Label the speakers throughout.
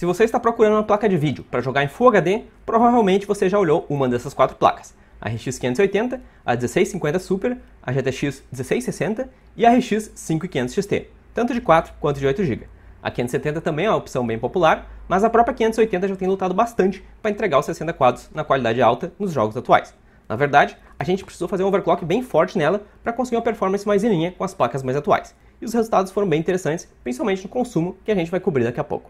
Speaker 1: Se você está procurando uma placa de vídeo para jogar em Full HD, provavelmente você já olhou uma dessas 4 placas. A RX 580, a 1650 Super, a GTX 1660 e a RX 5500 XT, tanto de 4 quanto de 8 GB. A 570 também é uma opção bem popular, mas a própria 580 já tem lutado bastante para entregar os 60 quadros na qualidade alta nos jogos atuais. Na verdade, a gente precisou fazer um overclock bem forte nela para conseguir uma performance mais em linha com as placas mais atuais. E os resultados foram bem interessantes, principalmente no consumo, que a gente vai cobrir daqui a pouco.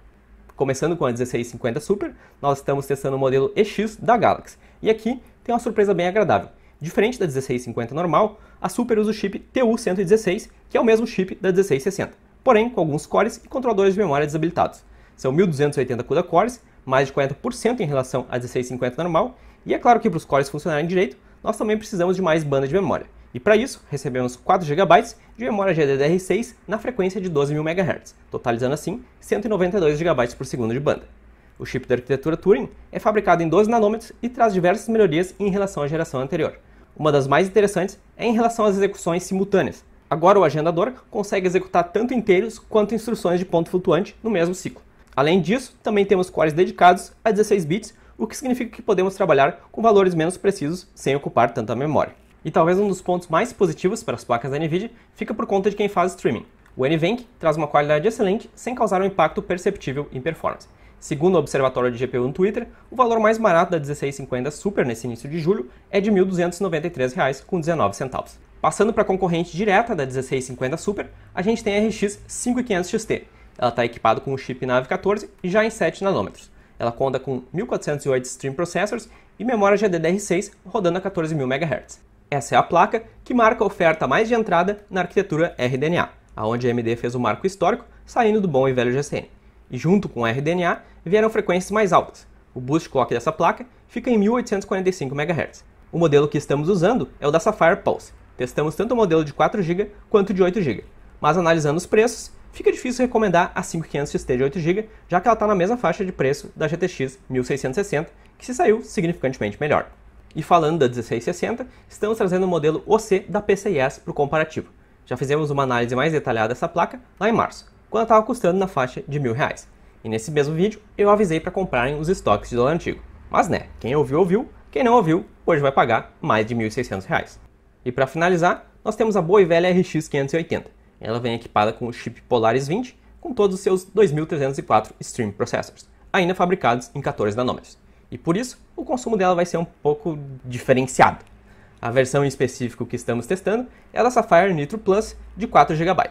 Speaker 1: Começando com a 1650 Super, nós estamos testando o modelo EX da Galaxy. E aqui tem uma surpresa bem agradável. Diferente da 1650 normal, a Super usa o chip TU-116, que é o mesmo chip da 1660, porém com alguns cores e controladores de memória desabilitados. São 1280 CUDA cores, mais de 40% em relação à 1650 normal, e é claro que para os cores funcionarem direito, nós também precisamos de mais banda de memória. E para isso, recebemos 4 GB de memória GDDR6 na frequência de 12.000 MHz, totalizando assim 192 GB por segundo de banda. O chip da arquitetura Turing é fabricado em 12 nanômetros e traz diversas melhorias em relação à geração anterior. Uma das mais interessantes é em relação às execuções simultâneas. Agora o agendador consegue executar tanto inteiros quanto instruções de ponto flutuante no mesmo ciclo. Além disso, também temos cores dedicados a 16 bits, o que significa que podemos trabalhar com valores menos precisos sem ocupar tanta memória. E talvez um dos pontos mais positivos para as placas da NVIDIA fica por conta de quem faz streaming. O NVENC traz uma qualidade excelente sem causar um impacto perceptível em performance. Segundo o Observatório de GPU no Twitter, o valor mais barato da 1650 Super nesse início de julho é de R$ 1.293,19. Passando para a concorrente direta da 1650 Super, a gente tem a RX 5500 XT. Ela está equipada com o chip Navi 14 e já em 7 nanômetros. Ela conta com 1408 Stream Processors e memória GDDR6 rodando a 14.000 MHz. Essa é a placa que marca a oferta mais de entrada na arquitetura RDNA, onde a AMD fez o marco histórico saindo do bom e velho GCN. E junto com o RDNA vieram frequências mais altas. O boost clock dessa placa fica em 1845 MHz. O modelo que estamos usando é o da Sapphire Pulse. Testamos tanto o modelo de 4 GB quanto de 8 GB. Mas analisando os preços, fica difícil recomendar a 5500 XT de 8 GB, já que ela está na mesma faixa de preço da GTX 1660, que se saiu significantemente melhor. E falando da 1660, estamos trazendo o modelo OC da PCIe para o comparativo. Já fizemos uma análise mais detalhada dessa placa lá em março, quando ela estava custando na faixa de R$1.000. E nesse mesmo vídeo eu avisei para comprarem os estoques de dólar antigo. Mas né, quem ouviu, ouviu, quem não ouviu, hoje vai pagar mais de R$1.600. E para finalizar, nós temos a boa e velha RX 580. Ela vem equipada com o chip Polaris 20, com todos os seus 2304 Stream Processors, ainda fabricados em 14 nanômetros. E por isso, o consumo dela vai ser um pouco diferenciado. A versão em específico que estamos testando é a da Sapphire Nitro Plus de 4 GB.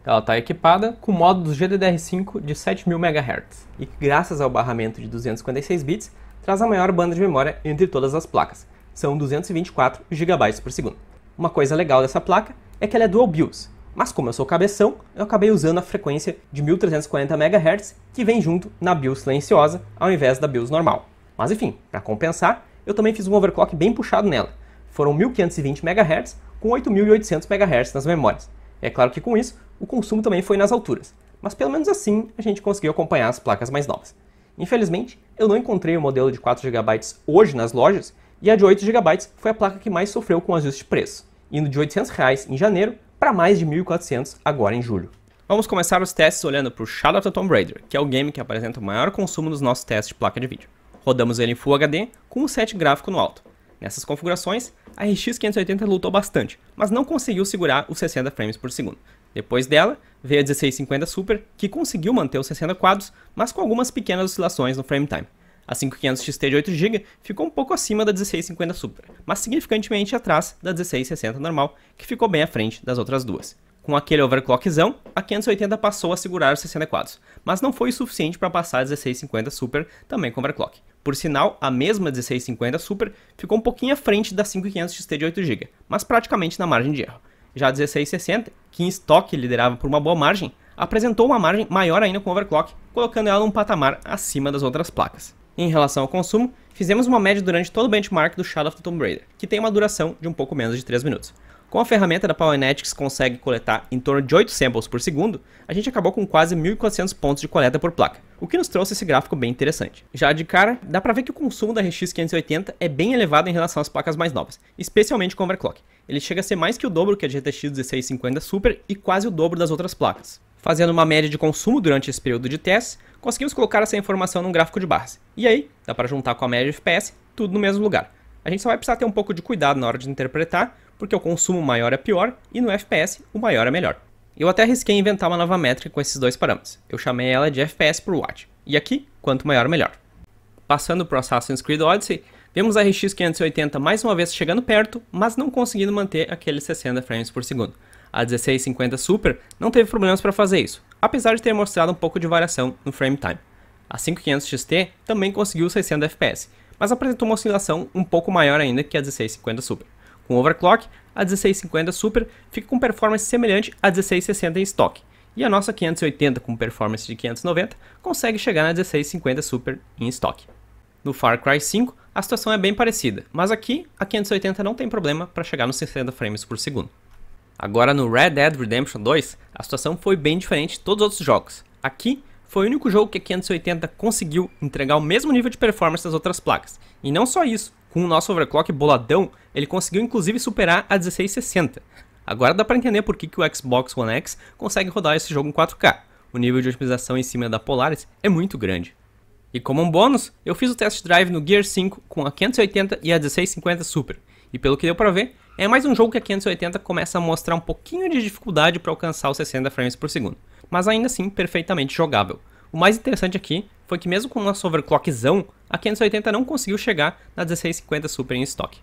Speaker 1: Ela está equipada com módulos GDDR5 de 7.000 MHz e, graças ao barramento de 256 bits, traz a maior banda de memória entre todas as placas. São 224 GB por segundo. Uma coisa legal dessa placa é que ela é Dual BIOS, mas como eu sou cabeção, eu acabei usando a frequência de 1340 MHz que vem junto na BIOS silenciosa ao invés da BIOS normal. Mas enfim, para compensar, eu também fiz um overclock bem puxado nela. Foram 1520 MHz com 8800 MHz nas memórias. É claro que com isso, o consumo também foi nas alturas, mas pelo menos assim a gente conseguiu acompanhar as placas mais novas. Infelizmente, eu não encontrei o modelo de 4 GB hoje nas lojas, e a de 8 GB foi a placa que mais sofreu com o ajuste de preço, indo de R$ 800 em janeiro para mais de 1.400 agora em julho. Vamos começar os testes olhando para o Shadow of the Tomb Raider, que é o game que apresenta o maior consumo nos nossos testes de placa de vídeo. Rodamos ele em Full HD com um set gráfico no alto. Nessas configurações, a RX 580 lutou bastante, mas não conseguiu segurar os 60 frames por segundo. Depois dela, veio a 1650 Super, que conseguiu manter os 60 quadros, mas com algumas pequenas oscilações no frame time. A 5500 XT de 8 GB ficou um pouco acima da 1650 Super, mas significantemente atrás da 1660 normal, que ficou bem à frente das outras duas. Com aquele overclockzão, a 580 passou a segurar os 60 quadros, mas não foi o suficiente para passar a 1650 Super também com overclock. Por sinal, a mesma 1650 Super ficou um pouquinho à frente da 5500 XT de 8 GB, mas praticamente na margem de erro. Já a 1660, que em estoque liderava por uma boa margem, apresentou uma margem maior ainda com overclock, colocando ela num patamar acima das outras placas. Em relação ao consumo, fizemos uma média durante todo o benchmark do Shadow of the Tomb Raider, que tem uma duração de um pouco menos de 3 minutos. Com a ferramenta da PowerNetics consegue coletar em torno de 8 samples por segundo, a gente acabou com quase 1.400 pontos de coleta por placa, o que nos trouxe esse gráfico bem interessante. Já de cara, dá pra ver que o consumo da RX 580 é bem elevado em relação às placas mais novas, especialmente com overclock. Ele chega a ser mais que o dobro que a GTX 1650 Super e quase o dobro das outras placas. Fazendo uma média de consumo durante esse período de teste, conseguimos colocar essa informação num gráfico de barras. E aí, dá para juntar com a média de FPS, tudo no mesmo lugar. A gente só vai precisar ter um pouco de cuidado na hora de interpretar, porque o consumo maior é pior e no FPS o maior é melhor. Eu até arrisquei inventar uma nova métrica com esses dois parâmetros. Eu chamei ela de FPS por watt. E aqui, quanto maior melhor. Passando para o Assassin's Creed Odyssey, vemos a RX 580 mais uma vez chegando perto, mas não conseguindo manter aqueles 60 frames por segundo. A 1650 Super não teve problemas para fazer isso, apesar de ter mostrado um pouco de variação no frame time. A 5500 XT também conseguiu 60 FPS, mas apresentou uma oscilação um pouco maior ainda que a 1650 Super. Com overclock, a 1650 Super fica com performance semelhante à 1660 em estoque, e a nossa 580 com performance de 590 consegue chegar na 1650 Super em estoque. No Far Cry 5, a situação é bem parecida, mas aqui a 580 não tem problema para chegar nos 60 frames por segundo. Agora no Red Dead Redemption 2, a situação foi bem diferente de todos os outros jogos. Aqui foi o único jogo que a 580 conseguiu entregar o mesmo nível de performance das outras placas. E não só isso, com o nosso overclock boladão, ele conseguiu inclusive superar a 1660. Agora dá para entender por que o Xbox One X consegue rodar esse jogo em 4K. O nível de otimização em cima da Polaris é muito grande. E como um bônus, eu fiz o test drive no Gear 5 com a 580 e a 1650 Super. E pelo que deu para ver, é mais um jogo que a 580 começa a mostrar um pouquinho de dificuldade para alcançar os 60 frames por segundo, mas ainda assim perfeitamente jogável. O mais interessante aqui foi que mesmo com o nosso overclockzão, a 580 não conseguiu chegar na 1650 Super em estoque.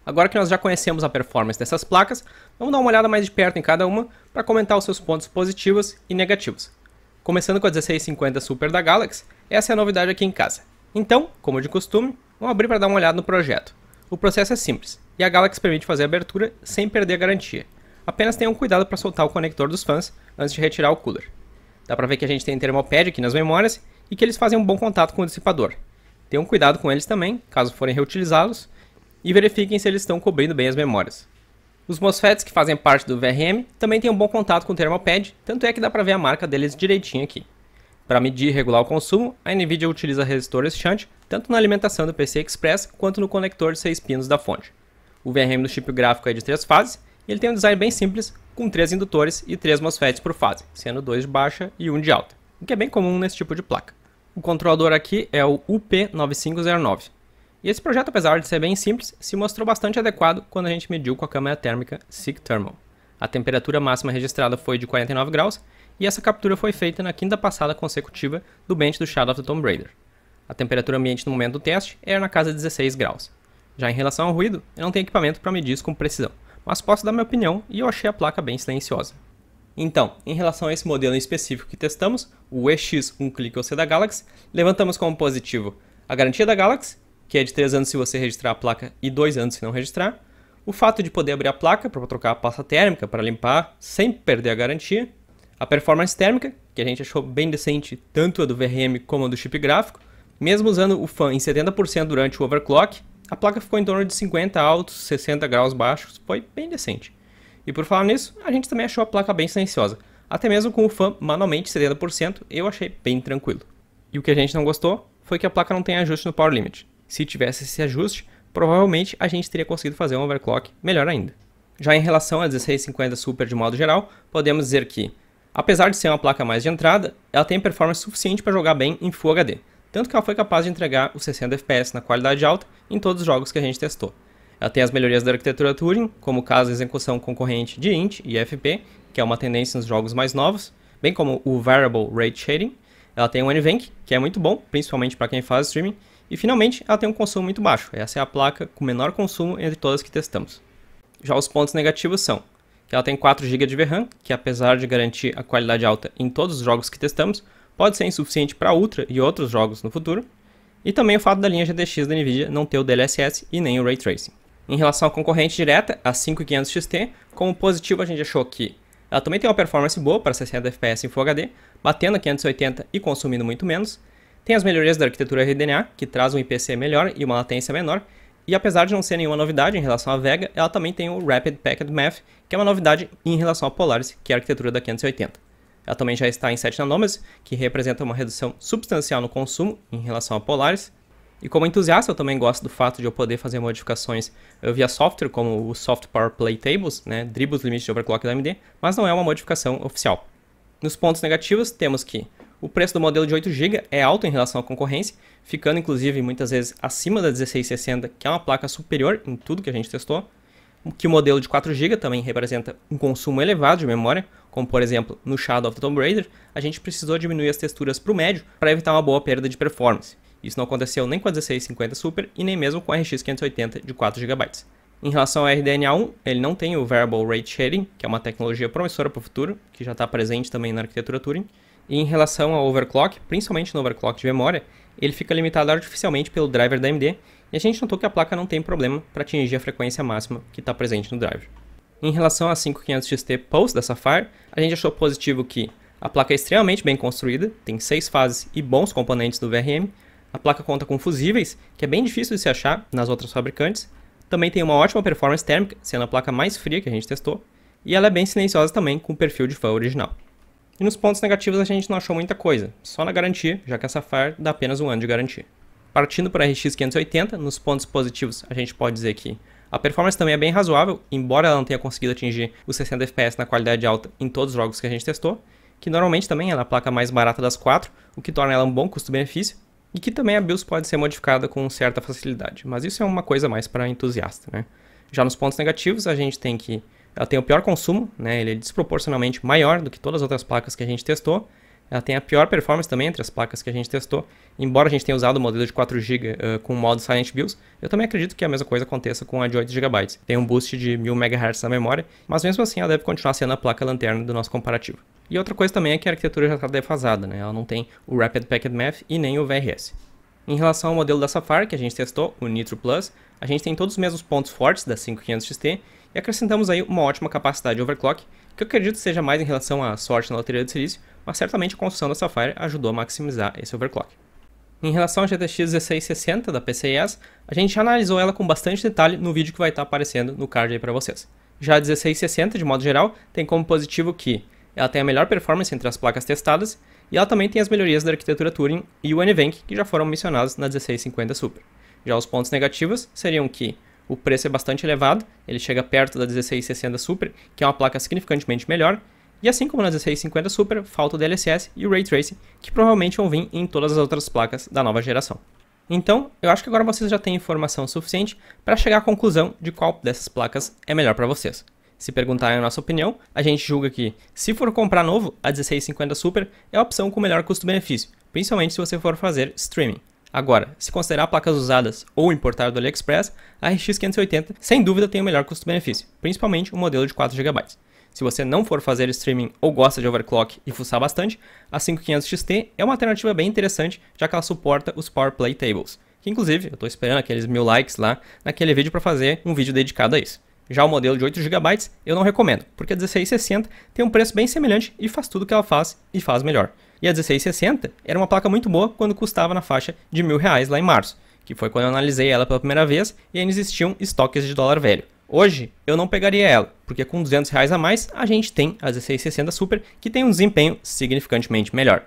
Speaker 1: Agora que nós já conhecemos a performance dessas placas, vamos dar uma olhada mais de perto em cada uma para comentar os seus pontos positivos e negativos. Começando com a 1650 Super da Galaxy, essa é a novidade aqui em casa. Então, como de costume, vamos abrir para dar uma olhada no projeto. O processo é simples, e a Galaxy permite fazer a abertura sem perder a garantia. Apenas tenham cuidado para soltar o conector dos fãs antes de retirar o cooler. Dá para ver que a gente tem thermopad aqui nas memórias e que eles fazem um bom contato com o dissipador. Tenham cuidado com eles também, caso forem reutilizá-los, e verifiquem se eles estão cobrindo bem as memórias. Os MOSFETs que fazem parte do VRM também têm um bom contato com o thermopad, tanto é que dá para ver a marca deles direitinho aqui. Para medir e regular o consumo, a NVIDIA utiliza resistores shunt tanto na alimentação do PCI Express quanto no conector de 6 pinos da fonte. O VRM do chip gráfico é de 3 fases e ele tem um design bem simples, com 3 indutores e 3 MOSFETs por fase, sendo 2 de baixa e 1 de alta, o que é bem comum nesse tipo de placa. O controlador aqui é o UP9509. E esse projeto, apesar de ser bem simples, se mostrou bastante adequado quando a gente mediu com a câmera térmica SICK Thermal. A temperatura máxima registrada foi de 49 graus, e essa captura foi feita na quinta passada consecutiva do bench do Shadow of the Tomb Raider. A temperatura ambiente no momento do teste era na casa de 16 graus. Já em relação ao ruído, eu não tenho equipamento para medir isso com precisão, mas posso dar minha opinião e eu achei a placa bem silenciosa. Então, em relação a esse modelo em específico que testamos, o EX 1ClickOC da Galaxy, levantamos como positivo a garantia da Galaxy, que é de 3 anos se você registrar a placa e 2 anos se não registrar, o fato de poder abrir a placa para trocar a pasta térmica para limpar sem perder a garantia, a performance térmica, que a gente achou bem decente, tanto a do VRM como a do chip gráfico. Mesmo usando o fan em 70% durante o overclock, a placa ficou em torno de 50 altos, 60 graus baixos, foi bem decente. E por falar nisso, a gente também achou a placa bem silenciosa. Até mesmo com o fan manualmente 70%, eu achei bem tranquilo. E o que a gente não gostou foi que a placa não tem ajuste no Power Limit. Se tivesse esse ajuste, provavelmente a gente teria conseguido fazer um overclock melhor ainda. Já em relação à 1650 Super de modo geral, podemos dizer que, apesar de ser uma placa mais de entrada, ela tem performance suficiente para jogar bem em Full HD, tanto que ela foi capaz de entregar os 60 FPS na qualidade alta em todos os jogos que a gente testou. Ela tem as melhorias da arquitetura Turing, como o caso da execução concorrente de INT e FP, que é uma tendência nos jogos mais novos, bem como o Variable Rate Shading. Ela tem um NVENC, que é muito bom, principalmente para quem faz streaming, e finalmente ela tem um consumo muito baixo. Essa é a placa com menor consumo entre todas que testamos. Já os pontos negativos são que ela tem 4 GB de VRAM, que apesar de garantir a qualidade alta em todos os jogos que testamos, pode ser insuficiente para Ultra e outros jogos no futuro, e também o fato da linha GTX da NVIDIA não ter o DLSS e nem o Ray Tracing. Em relação à concorrente direta, a 5500 XT, como positivo a gente achou que ela também tem uma performance boa para 60 FPS em Full HD, batendo a 580 e consumindo muito menos. Tem as melhorias da arquitetura RDNA, que traz um IPC melhor e uma latência menor, e apesar de não ser nenhuma novidade em relação à Vega, ela também tem o Rapid Packet Math, que é uma novidade em relação à Polaris, que é a arquitetura da 580. Ela também já está em 7 nanômetros, que representa uma redução substancial no consumo em relação à Polaris. E como entusiasta, eu também gosto do fato de eu poder fazer modificações via software, como o Soft Power Play Tables, dribbles limite de overclock da AMD, mas não é uma modificação oficial. Nos pontos negativos, temos que o preço do modelo de 8 GB é alto em relação à concorrência, ficando inclusive muitas vezes acima da 1660, que é uma placa superior em tudo que a gente testou. Que o modelo de 4 GB também representa um consumo elevado de memória, como por exemplo no Shadow of the Tomb Raider, a gente precisou diminuir as texturas para o médio para evitar uma boa perda de performance. Isso não aconteceu nem com a 1650 Super e nem mesmo com a RX 580 de 4 GB. Em relação ao RDNA1, ele não tem o Variable Rate Shading, que é uma tecnologia promissora para o futuro, que já está presente também na arquitetura Turing. E em relação ao overclock, principalmente no overclock de memória, ele fica limitado artificialmente pelo driver da AMD, e a gente notou que a placa não tem problema para atingir a frequência máxima que está presente no driver. Em relação à 5500 XT Pulse da Sapphire, a gente achou positivo que a placa é extremamente bem construída, tem 6 fases e bons componentes do VRM, a placa conta com fusíveis, que é bem difícil de se achar nas outras fabricantes, também tem uma ótima performance térmica, sendo a placa mais fria que a gente testou, e ela é bem silenciosa também com o perfil de fã original. E nos pontos negativos a gente não achou muita coisa, só na garantia, já que a Sapphire dá apenas 1 ano de garantia. Partindo para a RX 580, nos pontos positivos a gente pode dizer que a performance também é bem razoável, embora ela não tenha conseguido atingir os 60 FPS na qualidade alta em todos os jogos que a gente testou, que normalmente também ela é a placa mais barata das 4, o que torna ela um bom custo-benefício, e que também a BIOS pode ser modificada com certa facilidade, mas isso é uma coisa mais para entusiasta, né? Já nos pontos negativos a gente tem que ela tem o pior consumo, né? Ele é desproporcionalmente maior do que todas as outras placas que a gente testou. Ela tem a pior performance também entre as placas que a gente testou. Embora a gente tenha usado o modelo de 4 GB com o modo Silent BIOS, eu também acredito que a mesma coisa aconteça com a de 8 GB. Tem um boost de 1000 MHz na memória, mas mesmo assim ela deve continuar sendo a placa lanterna do nosso comparativo. E outra coisa também é que a arquitetura já está defasada, né? Ela não tem o Rapid Packet Math e nem o VRS. Em relação ao modelo da Sapphire que a gente testou, o Nitro Plus, a gente tem todos os mesmos pontos fortes da 5500 XT e acrescentamos aí uma ótima capacidade de overclock, que eu acredito seja mais em relação à sorte na loteria de silício, mas certamente a construção da Sapphire ajudou a maximizar esse overclock. Em relação à GTX 1660 da PCIe, a gente já analisou ela com bastante detalhe no vídeo que vai estar aparecendo no card aí para vocês. Já a 1660, de modo geral, tem como positivo que ela tem a melhor performance entre as placas testadas, e ela também tem as melhorias da arquitetura Turing e o NVENC, que já foram mencionados na 1650 Super. Já os pontos negativos seriam que o preço é bastante elevado, ele chega perto da 1660 Super, que é uma placa significantemente melhor, e assim como na 1650 Super, falta o DLSS e o Ray Tracing, que provavelmente vão vir em todas as outras placas da nova geração. Então, eu acho que agora vocês já têm informação suficiente para chegar à conclusão de qual dessas placas é melhor para vocês. Se perguntarem a nossa opinião, a gente julga que, se for comprar novo, a 1650 Super é a opção com melhor custo-benefício, principalmente se você for fazer streaming. Agora, se considerar placas usadas ou importar do AliExpress, a RX 580 sem dúvida tem o melhor custo-benefício, principalmente o modelo de 4 GB. Se você não for fazer streaming ou gosta de overclock e fuçar bastante, a 5500 XT é uma alternativa bem interessante, já que ela suporta os Power Play Tables, que inclusive eu estou esperando aqueles 1000 likes lá naquele vídeo para fazer um vídeo dedicado a isso. Já o modelo de 8 GB eu não recomendo, porque a 1660 tem um preço bem semelhante e faz tudo o que ela faz e faz melhor. E a 1660 era uma placa muito boa quando custava na faixa de R$1.000 lá em março, que foi quando eu analisei ela pela primeira vez e ainda existiam estoques de dólar velho. Hoje eu não pegaria ela, porque com R$200 a mais a gente tem a 1660 Super, que tem um desempenho significantemente melhor.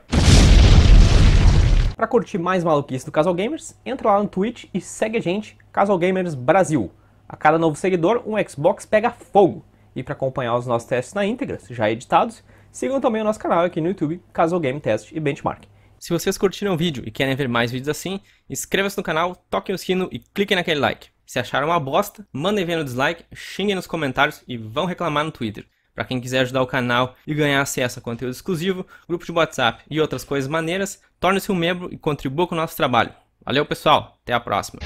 Speaker 1: Para curtir mais maluquice do Casual Gamers, entra lá no Twitch e segue a gente, Casual Gamers Brasil. A cada novo seguidor, um Xbox pega fogo. E para acompanhar os nossos testes na íntegra, já editados, sigam também o nosso canal aqui no YouTube, Casual Game Test e Benchmark. Se vocês curtiram o vídeo e querem ver mais vídeos assim, inscreva-se no canal, toquem o sino e cliquem naquele like. Se acharam uma bosta, mandem ver no dislike, xinguem nos comentários e vão reclamar no Twitter. Para quem quiser ajudar o canal e ganhar acesso a conteúdo exclusivo, grupo de WhatsApp e outras coisas maneiras, torne-se um membro e contribua com o nosso trabalho. Valeu pessoal, até a próxima!